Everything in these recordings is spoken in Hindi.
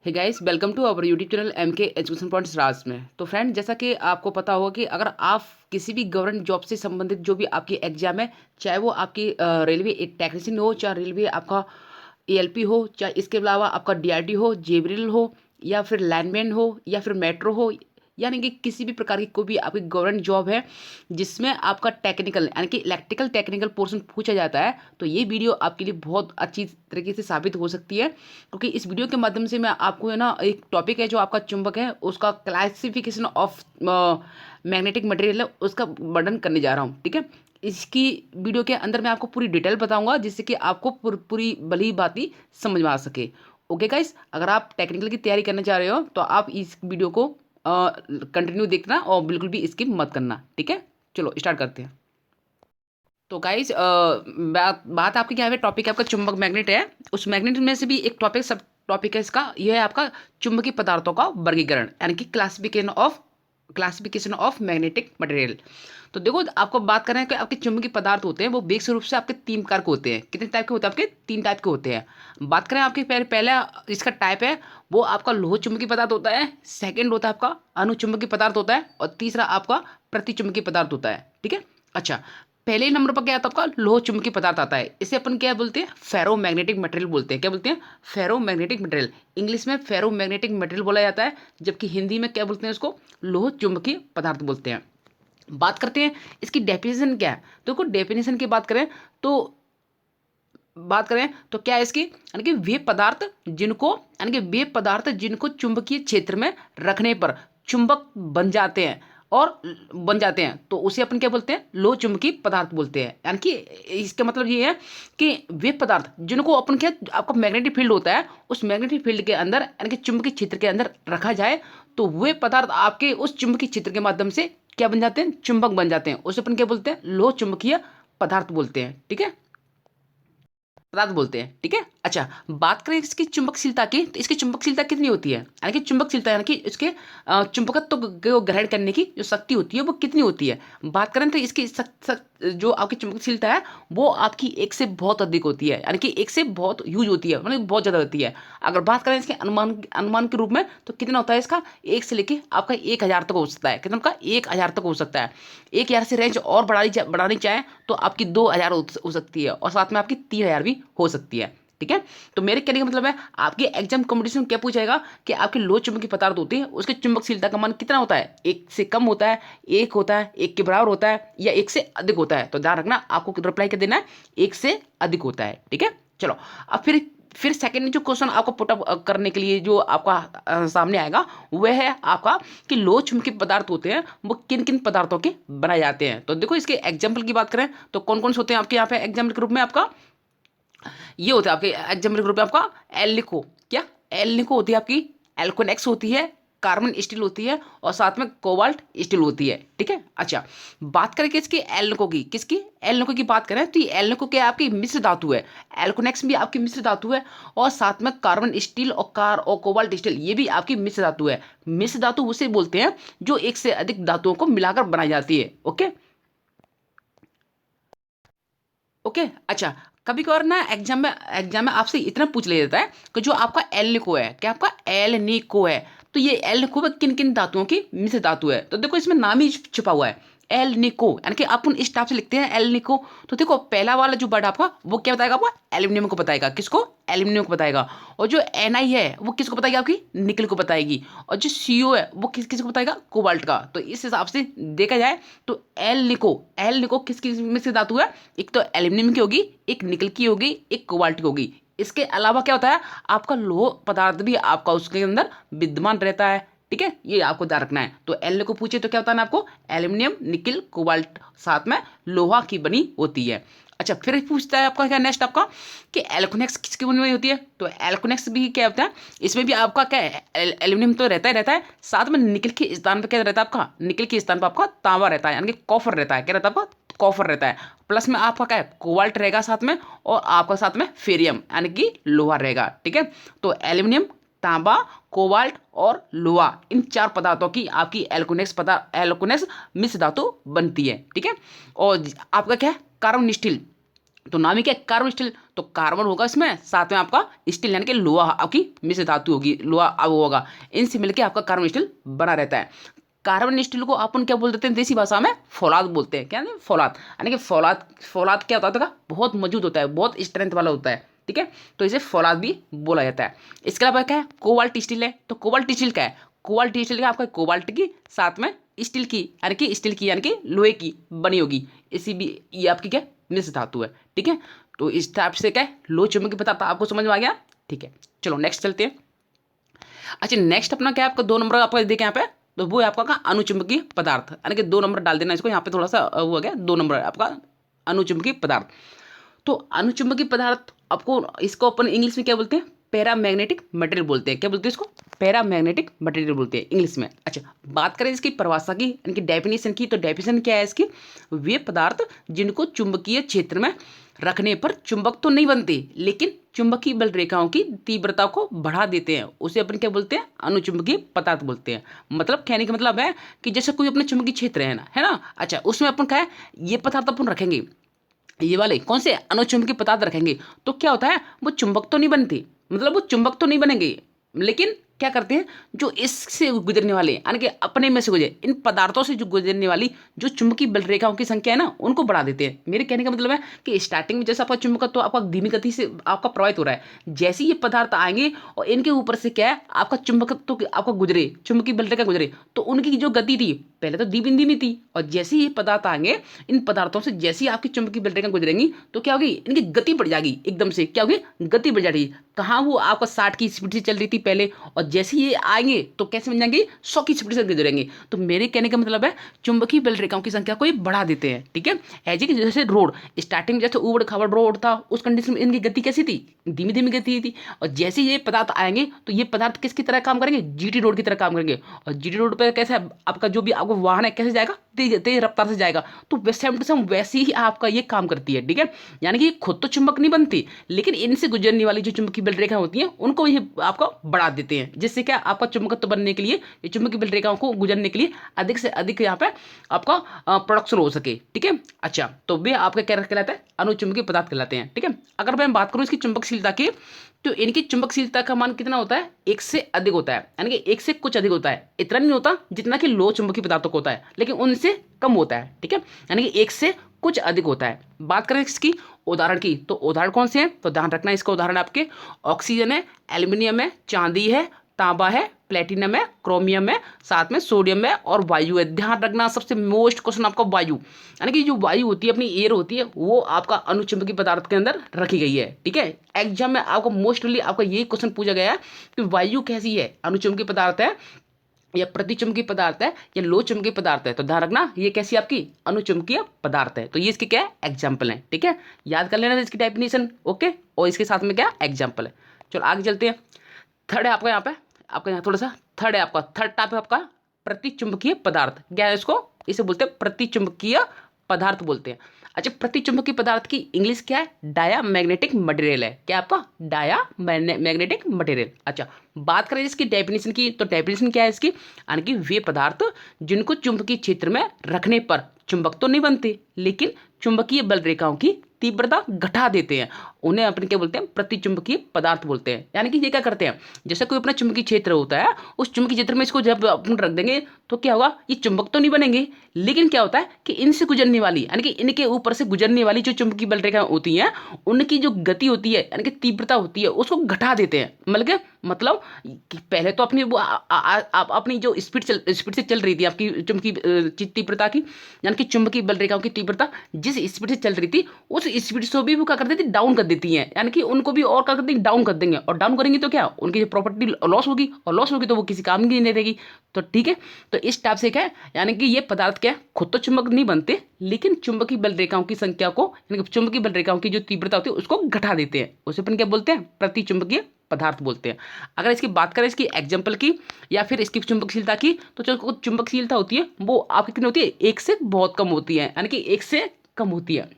Hey guys, welcome to our YouTube channel MK education points Raj में। तो फ्रेंड, जैसा कि आपको पता होगा कि अगर आप किसी भी गवर्नमेंट जॉब से संबंधित जो भी आपकी एग्जाम है, चाहे वो आपकी रेलवे टेक्नीशियन हो, चाहे रेलवे आपका एएलपी हो, चाहे इसके अलावा आपका डीआरडी हो, जेबरिल हो, या फिर लाइनमैन हो, या फिर मेट्रो हो, यानी कि किसी भी प्रकार की कोई भी आपकी गवर्नमेंट जॉब है जिसमें आपका टेक्निकल यानी कि इलेक्ट्रिकल टेक्निकल पोर्शन पूछा जाता है, तो ये वीडियो आपके लिए बहुत अच्छी तरीके से साबित हो सकती है। क्योंकि इस वीडियो के माध्यम से मैं आपको है ना एक टॉपिक है जो आपका चुंबक है उसका क्लासिफिकेशन ऑफ मैग्नेटिक मटेरियल है उसका वर्णन करने जा रहा हूँ। ठीक है, इसकी वीडियो के अंदर मैं आपको पूरी डिटेल बताऊंगा जिससे कि आपको पूरी भली बाती समझ में आ सके। ओके गाइस, अगर आप टेक्निकल की तैयारी करना चाह रहे हो तो आप इस वीडियो को कंटिन्यू देखना और बिल्कुल भी स्किप मत करना। ठीक है, चलो स्टार्ट करते हैं। तो गाइज बात बात आपकी क्या है, टॉपिक आपका चुंबक मैग्नेट है। उस मैग्नेट में से भी एक टॉपिक सब टॉपिक है इसका, यह है आपका चुंबकीय पदार्थों का वर्गीकरण यानी कि क्लासिफिकेशन ऑफ मैग्नेटिक मटेरियल। तो देखो, आपको बात करें कि आपके चुंबकीय पदार्थ होते हैं वो बेसिक रूप से आपके तीन प्रकार के होते हैं। कितने टाइप के होते हैं? आपके तीन टाइप के होते हैं। बात करें आपके पहला इसका टाइप है वो आपका लोह चुंबकीय पदार्थ होता है, सेकंड होता है आपका अनुचुंबकीय पदार्थ होता है, और तीसरा आपका प्रतिचुंबकीय पदार्थ होता है। ठीक है, अच्छा, पहले ही नंबर पर क्या आता है आपका लोह चुंबकीय पदार्थ आता है। इसे अपन क्या बोलते हैं? फेरो मैग्नेटिक मटेरियल बोलते हैं। क्या बोलते हैं? फेरो मैग्नेटिक मटेरियल। इंग्लिश में फेरो मैग्नेटिक मटेरियल बोला जाता है, जबकि हिंदी में क्या बोलते हैं उसको? लोह चुंबकीय पदार्थ बोलते हैं। बात करते हैं इसकी डेफिनेशन क्या है। तो डेफिनेशन की बात करें तो क्या है इसकी, यानी कि वे पदार्थ जिनको चुंबकीय क्षेत्र में रखने पर चुंबक बन जाते हैं तो उसे अपन क्या बोलते हैं? लो चुंबकीय पदार्थ बोलते हैं। यानी कि इसका मतलब ये है कि वे पदार्थ जिनको अपन क्या, आपका मैग्नेटिक फील्ड होता है, उस मैग्नेटिक फील्ड के अंदर यानी कि चुंबकीय क्षेत्र के अंदर रखा जाए तो वे पदार्थ आपके उस चुंबकीय क्षेत्र के माध्यम से क्या बन जाते हैं? चुंबक बन जाते हैं। उसे अपन क्या बोलते हैं? लो चुंबकीय पदार्थ बोलते हैं। ठीक है, पदार्थ बोलते हैं। ठीक है, अच्छा, बात करें इसकी चुंबकशीलता की, तो इसकी चुंबकशीलता कितनी होती है? यानी कि चुंबकशीलता यानी कि इसके चुंबकत्व को ग्रहण करने की जो शक्ति होती है वो कितनी होती है? बात करें तो इसकी जो आपकी चुंबकशीलता है वो आपकी एक से बहुत अधिक होती है, यानी कि एक से बहुत यूज होती है, मतलब बहुत ज़्यादा होती है। अगर बात करें इसके अनुमान अनुमान के रूप में तो कितना होता है इसका? एक से लेके आपका 1,000 तक हो सकता है। कितना का? 1,000 तक हो सकता है। 1,000 से रेंज और बढ़ानी चाहे तो आपकी 2,000 हो सकती है, और साथ में आपकी 3,000 भी हो सकती है। ठीक है, तो मेरे कहने का मतलब है आपके एग्जाम कंपटीशन में क्या पूछेगा कि आपके लो चुंबकीय पदार्थ होते हैं उसके चुंबकशीलता का मान कितना होता है? एक से कम होता है, एक होता है, एक के बराबर होता है, या एक से अधिक होता है? तो ध्यान रखना, आपको रिप्लाई क्या देना है? एक से अधिक होता है। ठीक है, चलो, अब फिर सेकंड जो क्वेश्चन आपको पुट अप करने के लिए जो आपका सामने आएगा वह है आपका कि लो चुंबकीय पदार्थ होते हैं वो किन किन पदार्थों के बनाए जाते हैं। तो देखो, इसके एग्जाम्पल की बात करें तो कौन कौन से होते हैं आपके यहाँ पे एग्जाम्पल के रूप में? आपका ये होता है आपके एग्जाम्पल के रूप में आपका एल्निको। क्या? एल्निको होती है आपकी, एल्कोनेक्स होती है, कार्बन स्टील होती है, और साथ में कोबाल्ट स्टील होती है। ठीक है, अच्छा, बात करें किसकी? एल्निको की। किसकी? एल्निको की बात करें तो ये एल्निको क्या है? आपकी मिश्र धातु है। एल्कोनेक्स भी आपकी मिश्र धातु है, और साथ में कार्बन स्टील और कोबाल्ट स्टील ये भी आपकी मिश्र धातु है। मिश्र धातु उसे बोलते हैं जो एक से अधिक धातुओं को मिलाकर बनाई जाती है। ओके, ओके, अच्छा, कभी कभार ना एग्जाम में आपसे इतना पूछ लिया जाता है कि जो आपका एल निको है, क्या आपका एल निको है, तो ये एल निको में किन किन धातुओं की मिश्र धातु है? तो देखो, इसमें नाम ही छुपा हुआ है, एल निको, यानी कि अपन इस टाइप से लिखते हैं एल निको। तो देखो, पहला वाला जो वर्ड आपका वो क्या बताएगा? आपका एल्यूमिनियम को बताएगा। किसको? एल्यूमिनियम को बताएगा। और जो एन आई है वो किसको बताएगी? आपकी निकल को बताएगी। और जो सी ओ है वो किसको बताएगा? कोबाल्ट का। तो इस हिसाब से देखा जाए तो एल निको किस किस में से धातु है? एक तो एल्यूमिनियम की होगी, एक निकल की होगी, एक कोबाल्ट की होगी। इसके अलावा क्या होता है? आपका लोह पदार्थ भी आपका उसके अंदर विद्यमान रहता है। ठीक है, ये आपको ध्यान रखना है। तो एल को पूछे तो क्या होता है ना आपको? एल्यूमिनियम, निकल, कोबाल्ट, साथ में लोहा की बनी होती है। अच्छा, फिर पूछता है आपका क्या नेक्स्ट आपका कि एल्कोनेक्स किसकी बनी हुई होती है? तो एल्कोनेक्स भी क्या होता है? इसमें भी आपका क्या है? एल्यूमिनियम तो रहता है, साथ में निकल के स्थान पर क्या रहता है? आपका निकल के स्थान पर आपका तांबा रहता है, यानी कि कॉपर रहता है। क्या रहता है आपका? कॉपर रहता है। प्लस में आपका क्या है? कोबाल्ट रहेगा साथ में, और आपका साथ में फेरियम यानी कि लोहा रहेगा। ठीक है, तो एल्यूमिनियम, तांबा, कोबाल्ट और लोहा, इन चार पदार्थों की आपकी एल्कोनेक्स मिश्र धातु बनती है। ठीक है, और आपका क्या है? Carbon steel. तो नाम ही क्या है, कार्बन स्टील। तो कार्बन होगा इसमें, साथ में आपका स्टील यानी कि लोहा आपकी मिश्र धातु होगी, लोहा अब होगा, इनसे मिलकर आपका कार्बन स्टील बना रहता है। कार्बन स्टील को अपन क्या बोल देते हैं देसी भाषा में, फौलाद बोलते हैं। क्या फौलाद, यानी कि फौलाद, फौलाद क्या होता है, बहुत मजबूत होता है, बहुत स्ट्रेंथ वाला होता है, ठीक है। तो इसे फौलाद भी बोला जाता है। इसके अलावा क्या है, कोबाल्ट स्टील है। तो कोबाल्ट स्टील क्या है, कोबाल्ट स्टील क्या आपका कोबाल्ट की साथ में स्टील की, यानी कि स्टील की यानी कि लोहे की बनी होगी, इसी भी ये आपकी क्या मिश्र धातु है, ठीक है। तो इस टाइप से क्या है लो चुंबकीय पदार्थ आपको समझ में आ गया, ठीक है। चलो नेक्स्ट चलते हैं। अच्छा नेक्स्ट अपना क्या है आपका 2 नंबर आपका देखें यहाँ पे, तो वो है आपका का अनुचुंबकीय पदार्थ, यानी कि 2 नंबर डाल देना इसको यहाँ पे, थोड़ा सा वो हो गया 2 नंबर आपका अनुचुंबकीय पदार्थ। तो अनुचुंबकीय पदार्थ आपको, इसको अपन इंग्लिश में क्या बोलते हैं, पैरामैग्नेटिक मटेरियल बोलते हैं। क्या बोलते हैं इसको, पैरामैग्नेटिक मटेरियल बोलते हैं इंग्लिश में। अच्छा बात करें इसकी परिभाषा की, इनकी डेफिनेशन की, तो डेफिनेशन क्या है इसकी, वे पदार्थ जिनको चुंबकीय क्षेत्र में रखने पर चुंबक तो नहीं बनते लेकिन चुंबकीय बल रेखाओं की तीव्रता को बढ़ा देते हैं, उसे अपन क्या बोलते हैं, अनुचुंबकीय पदार्थ बोलते हैं। मतलब कहने का मतलब है कि जैसे कोई अपना चुंबकीय क्षेत्र है ना, अच्छा उसमें अपन क्या है ये पदार्थ अपन रखेंगे, ये वाले कौन से अनुचुंबकीय पदार्थ रखेंगे, तो क्या होता है वो चुंबक तो नहीं बनते, मतलब वो चुंबक तो नहीं बनेंगे, लेकिन क्या करते हैं जो इससे गुजरने वाले यानी कि अपने में से गुजरे इन पदार्थों से जो गुजरने वाली जो चुंबकीय बल रेखाओं की संख्या है ना उनको बढ़ा देते हैं। मेरे कहने का मतलब है कि स्टार्टिंग में जैसे आपका चुंबकत्व तो आपका धीमी गति से आपका प्रभावित हो रहा है, जैसे ये पदार्थ आएंगे और इनके ऊपर से क्या है आपका चुंबकत्व तो आपका गुजरे, चुंबकीय बल रेखा गुजरे, तो उनकी जो गति थी पहले तो धीमी धीमी थी, और जैसे ही ये पदार्थ आएंगे इन पदार्थों से जैसे ही आपकी चुंबकीय बल रेखा गुजरेंगी तो क्या होगी, इनकी गति बढ़ जाएगी, एकदम से क्या होगी गति बढ़ जाएगी। कहाँ वो आपका 60 की स्पीड से चल रही थी पहले, और जैसे ये आएंगे तो कैसे बन जाएंगे 100 की स्पीड से गुजरेंगे। तो मेरे कहने का मतलब है चुंबकीय बल रेखाओं की संख्या को ये बढ़ा देते हैं, ठीक है। ऐसे कि जैसे रोड स्टार्टिंग में जैसे उबड़ खाबड़ रोड था उस कंडीशन में इनकी गति कैसी थी, धीमी धीमी गति थी, और जैसे ये पदार्थ आएंगे तो ये पदार्थ किसकी तरह काम करेंगे, जीटी रोड की तरह काम करेंगे। और जीटी रोड पर कैसे आपका जो भी आपको वाहन है कैसे जाएगा, तेज तेज रफ्तार से जाएगा, तो सेम टू सेम वैसे ही आपका ये काम करती है, ठीक है। यानी कि खुद तो चुंबक नहीं बनती लेकिन इनसे गुजरने वाली जो चुंबकीय बल रेखा होती हैं उनको ये आपको बढ़ा देते हैं, जिससे क्या आपका चुंबकत्व बनने के लिए ये चुंबकीय बल रेखाओं को गुजरने के लिए अधिक से अधिक यहाँ पे आपका प्रोडक्शन हो सके, ठीक है। अच्छा तो वे आपका क्या कहलाता है, अनुचुंबकीय पदार्थ कहलाते हैं, ठीक है। अगर मैं बात करूँ इसकी चुंबकशीलता की, तो इनकी चुंबकशीलता का मान कितना होता है, 1 से अधिक होता है, यानी कि 1 से कुछ अधिक होता है, इतना नहीं होता जितना कि लो चुंबकीय पदार्थों को होता है, लेकिन उनसे कम होता है, ठीक है, यानी कि 1 से कुछ अधिक होता है। बात करें इसकी उदाहरण की, तो उदाहरण कौन से हैं, तो ध्यान रखना इसका उदाहरण आपके ऑक्सीजन है, एल्यूमिनियम है, चांदी है, तांबा है, प्लेटिनम है, क्रोमियम है, साथ में सोडियम है और वायु है। ध्यान रखना सबसे मोस्ट क्वेश्चन आपका वायु, यानी कि जो वायु होती है अपनी एयर होती है वो आपका अनुचुंबकीय पदार्थ के अंदर रखी गई है, ठीक है। एग्जाम में आपको मोस्टली आपका यही क्वेश्चन पूछा गया है कि वायु कैसी है, अनुचुंबकीय पदार्थ है या प्रतिचुंबकीय पदार्थ है या लो चुंबकीय पदार्थ है। तो ध्यान रखना ये कैसी आपकी अनुचुंबकीय पदार्थ है। तो ये इसके क्या है एग्जाम्पल है, ठीक है, याद कर लेना इसकी डेफिनेशन, ओके, और इसके साथ में क्या एग्जाम्पल है। चलो आगे चलते हैं। थर्ड है आपका यहाँ पे, आपका यहाँ थोड़ा सा थर्ड है आपका, थर्ड टाइप है आपका प्रतिचुंबकीय पदार्थ। क्या है इसको, इसे बोलते हैं प्रतिचुंबकीय पदार्थ बोलते हैं। अच्छा प्रतिचुंबकीय पदार्थ की इंग्लिश क्या है, डाया मैग्नेटिक मटेरियल है। क्या आपका डाया मैग्नेटिक मटेरियल। अच्छा बात करें इसकी डेफिनेशन की, तो डेफिनेशन क्या है इसकी, यानी कि वे पदार्थ जिनको चुंबकीय क्षेत्र में रखने पर चुंबक तो नहीं बनते लेकिन चुंबकीय बल रेखाओं की तीव्रता घटा देते हैं, उन्हें अपन क्या बोलते हैं, प्रतिचुंबकीय पदार्थ बोलते हैं। यानी कि ये क्या करते हैं, जैसे कोई अपना चुंबकीय क्षेत्र होता है उस चुंबकीय क्षेत्र में इसको जब अपन रख देंगे तो क्या होगा, ये चुंबक तो नहीं बनेंगे लेकिन क्या होता है कि इनसे गुजरने वाली यानी कि इनके ऊपर से गुजरने वाली जो चुंबकीय बल रेखा होती हैं उनकी जो गति होती है यानी कि तीव्रता होती है उसको घटा देते हैं। मतलब कि पहले तो अपनी वो अपनी जो स्पीड से चल रही थी आपकी चुंबकीय तीव्रता की, यानी कि चुंबकीय बल रेखाओं की तीव्रता जिस स्पीड से चल रही थी उस स्पीड से भी वो क्या कर देती डाउन कर देती हैं, यानी कि उनको भी और क्या कर देंगे डाउन कर देंगे, और डाउन करेंगे तो क्या उनकी जो प्रॉपर्टी लॉस होगी, और लॉस होगी तो वो किसी काम की नहीं रहेगी। तो ठीक है, तो इस टाइप से क्या है, यानी कि ये पदार्थ क्या है खुद तो चुंबक नहीं बनते लेकिन चुंबकीय बल रेखाओं की संख्या को यानी कि चुंबकीय बल रेखाओं की जो तीव्रता होती है उसको घटा देते हैं, उसे अपन क्या बोलते हैं, प्रतिचुंबकीय पदार्थ बोलते हैं। अगर इसकी बात करें इसकी एग्जाम्पल की या फिर इसकी चुंबकशीलता की, तो जो चुंबकशीलता होती है वो आपकी कितनी होती है, 1 से बहुत कम होती है, यानी कि 1 से कम होती है,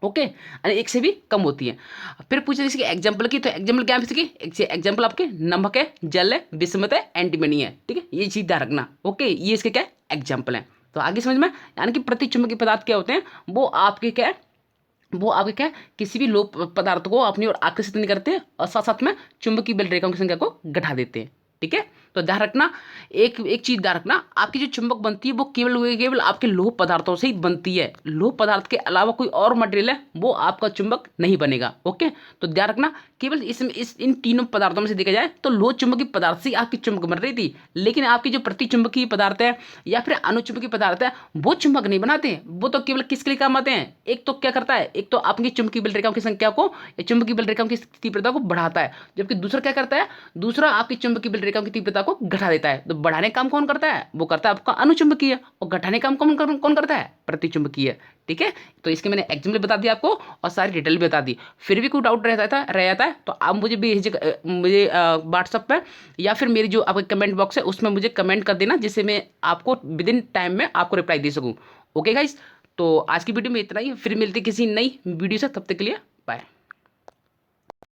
ओके, यानी 1 से भी कम होती है। फिर पूछे इसकी एग्जाम्पल की, तो एग्जाम्पल क्या है इसकी, एग्जाम्पल आपके नमक है, जल है, बिस्मत है, एंटीमनी है, ठीक है, ये चीज ध्यान रखना, ओके, ये इसके क्या एग्जाम्पल है। तो आगे समझ में, यानी कि प्रतिचुंबकीय पदार्थ क्या होते हैं, वो आपके क्या है वो आपके क्या है, किसी भी लोह पदार्थ को अपनी ओर आकर्षित नहीं करते और साथ साथ में चुंबकीय बल रेखाओं की संख्या को घटा देते हैं। ठीक है, तो ध्यान रखना, एक एक चीज ध्यान रखना, आपकी जो चुंबक बनती है वो केवल आपके लोह पदार्थों से ही बनती है। लोह पदार्थ के अलावा कोई और मटेरियल है वो आपका चुंबक नहीं बनेगा। ओके, तो ध्यान रखना, केवल इस इन तीनों पदार्थों में से देखा जाए तो लोह चुंबकीय पदार्थ से आपकी चुंबक बन रही थी, लेकिन आपकी जो प्रतिचुंबकीय पदार्थ है या फिर अनुचुंबकीय पदार्थ है वो चुंबक नहीं बनाते हैं। वो तो केवल किसके लिए काम आते हैं, एक तो क्या करता है, एक तो आपकी चुंबकीय बल रेखाओं की संख्या को या चुंबकीय बल रेखाओं की तीव्रता को बढ़ाता है, जबकि दूसरा क्या करता है, दूसरा आपकी चुंबकीय बल रेखाओं की तीव्रता को घटा देता है। तो बढ़ाने का काम कौन करता है, वो करता है आपका अनुचुंबकीय, और घटाने का काम कौन करता है, प्रतिचुंबकीय। ठीक है, तो इसके मैंने एग्जाम्पल बता दिया आपको और सारी डिटेल भी बता दी। फिर भी कोई डाउट रह जाता है तो आप मुझे मुझे व्हाट्सअप पे या फिर मेरी जो आपका कमेंट बॉक्स है उसमें मुझे कमेंट कर देना, जिससे मैं आपको विद इन टाइम में आपको रिप्लाई दे सकूँ। ओके गाइस, तो आज की वीडियो में इतना ही, फिर मिलते किसी नई वीडियो से, तब तक के लिए